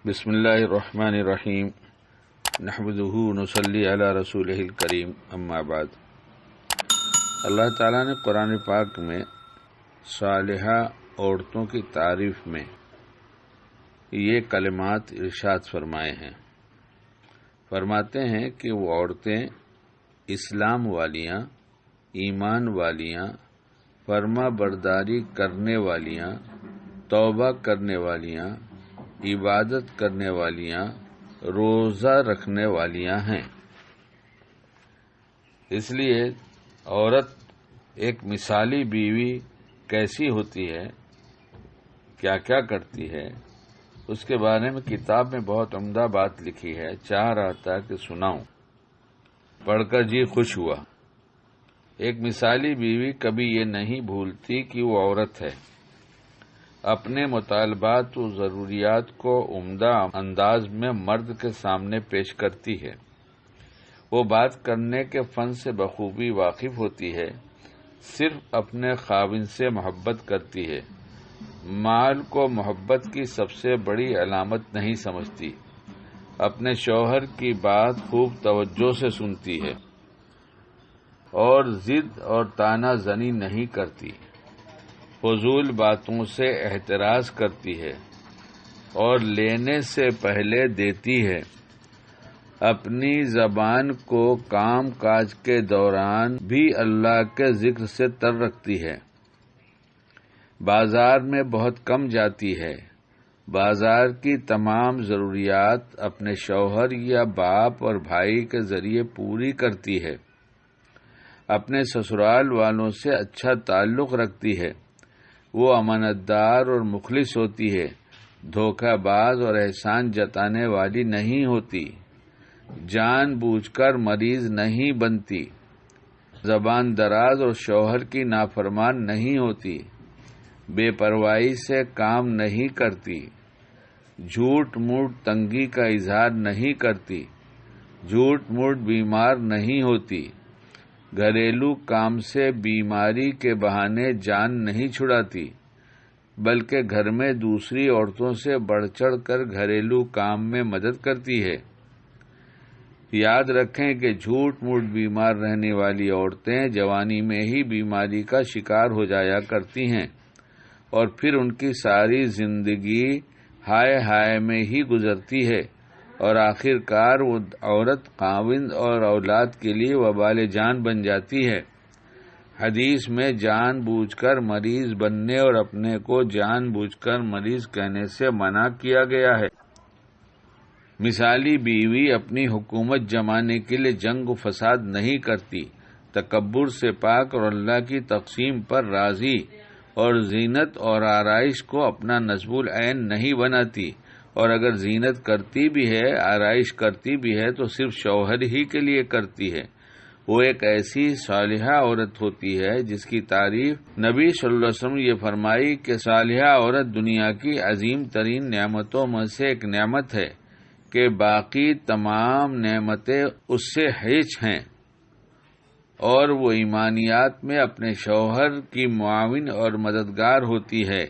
بسم اللہ الرحمن الرحیم نحمدہ نصلی علی رسولہ الکریم اما بعد۔ اللہ تعالیٰ نے قرآن پاک میں صالحہ عورتوں کی تعریف میں یہ کلمات ارشاد فرمائے ہیں۔ فرماتے ہیں کہ وہ عورتیں اسلام والیاں، ایمان والیاں، فرما برداری کرنے والیاں، توبہ کرنے والیاں، عبادت کرنے والیاں، روزہ رکھنے والیاں ہیں۔ اس لیے عورت ایک مثالی بیوی کیسی ہوتی ہے، کیا کیا کرتی ہے، اس کے بارے میں کتاب میں بہت عمدہ بات لکھی ہے۔ چاہ رہا تھا کہ سناؤں، پڑھ کر جی خوش ہوا۔ ایک مثالی بیوی کبھی یہ نہیں بھولتی کہ وہ عورت ہے، اپنے مطالبات و ضروریات کو عمدہ انداز میں مرد کے سامنے پیش کرتی ہے۔ وہ بات کرنے کے فن سے بخوبی واقف ہوتی ہے، صرف اپنے خاوند سے محبت کرتی ہے، مال کو محبت کی سب سے بڑی علامت نہیں سمجھتی، اپنے شوہر کی بات خوب توجہ سے سنتی ہے اور ضد اور طعنہ زنی نہیں کرتی، فضول باتوں سے احتراز کرتی ہے اور لینے سے پہلے دیتی ہے۔ اپنی زبان کو کام کاج کے دوران بھی اللہ کے ذکر سے تر رکھتی ہے۔ بازار میں بہت کم جاتی ہے، بازار کی تمام ضروریات اپنے شوہر یا باپ اور بھائی کے ذریعے پوری کرتی ہے۔ اپنے سسرال والوں سے اچھا تعلق رکھتی ہے۔ وہ امانت دار اور مخلص ہوتی ہے، دھوکہ باز اور احسان جتانے والی نہیں ہوتی، جان بوجھ کر مریض نہیں بنتی، زبان دراز اور شوہر کی نافرمان نہیں ہوتی، بے پرواہی سے کام نہیں کرتی، جھوٹ موٹ تنگی کا اظہار نہیں کرتی، جھوٹ موٹ بیمار نہیں ہوتی، گھریلو کام سے بیماری کے بہانے جان نہیں چھڑاتی، بلکہ گھر میں دوسری عورتوں سے بڑھ چڑھ کر گھریلو کام میں مدد کرتی ہے۔ یاد رکھیں کہ جھوٹ موٹ بیمار رہنے والی عورتیں جوانی میں ہی بیماری کا شکار ہو جایا کرتی ہیں اور پھر ان کی ساری زندگی ہائے ہائے میں ہی گزرتی ہے اور آخر کار وہ عورت خاوند اور اولاد کے لیے وبال جان بن جاتی ہے۔ حدیث میں جان بوجھ کر مریض بننے اور اپنے کو جان بوجھ کر مریض کہنے سے منع کیا گیا ہے۔ مثالی بیوی اپنی حکومت جمانے کے لیے جنگ و فساد نہیں کرتی، تکبر سے پاک اور اللہ کی تقسیم پر راضی، اور زینت اور آرائش کو اپنا نصب العین نہیں بناتی، اور اگر زینت کرتی بھی ہے، آرائش کرتی بھی ہے تو صرف شوہر ہی کے لیے کرتی ہے۔ وہ ایک ایسی صالحہ عورت ہوتی ہے جس کی تعریف نبی صلی اللہ علیہ وسلم یہ فرمائی کہ صالحہ عورت دنیا کی عظیم ترین نعمتوں میں سے ایک نعمت ہے کہ باقی تمام نعمتیں اس سے ہیچ ہیں، اور وہ ایمانیات میں اپنے شوہر کی معاون اور مددگار ہوتی ہے،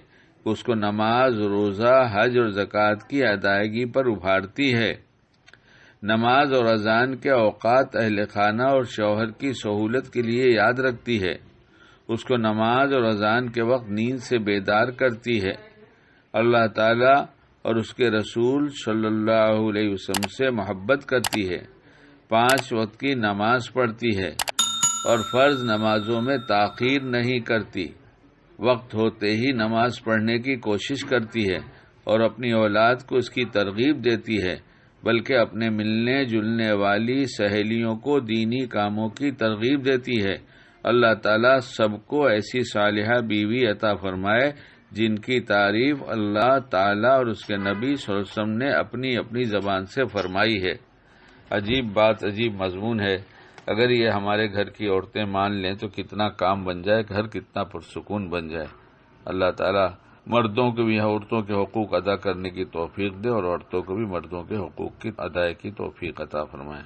اس کو نماز، روزہ، حج اور زکوٰۃ کی ادائیگی پر ابھارتی ہے، نماز اور اذان کے اوقات اہل خانہ اور شوہر کی سہولت کے لیے یاد رکھتی ہے، اس کو نماز اور اذان کے وقت نیند سے بیدار کرتی ہے، اللہ تعالیٰ اور اس کے رسول صلی اللہ علیہ وسلم سے محبت کرتی ہے، 5 وقت کی نماز پڑھتی ہے اور فرض نمازوں میں تاخیر نہیں کرتی، وقت ہوتے ہی نماز پڑھنے کی کوشش کرتی ہے اور اپنی اولاد کو اس کی ترغیب دیتی ہے، بلکہ اپنے ملنے جلنے والی سہیلیوں کو دینی کاموں کی ترغیب دیتی ہے۔ اللہ تعالیٰ سب کو ایسی صالحہ بیوی عطا فرمائے جن کی تعریف اللہ تعالیٰ اور اس کے نبی صلی اللہ علیہ وسلم نے اپنی اپنی زبان سے فرمائی ہے۔ عجیب بات، عجیب مضمون ہے۔ اگر یہ ہمارے گھر کی عورتیں مان لیں تو کتنا کام بن جائے، گھر کتنا پرسکون بن جائے۔ اللہ تعالیٰ مردوں کو بھی عورتوں کے حقوق ادا کرنے کی توفیق دے اور عورتوں کو بھی مردوں کے حقوق کی ادائیگی کی توفیق عطا فرمائے۔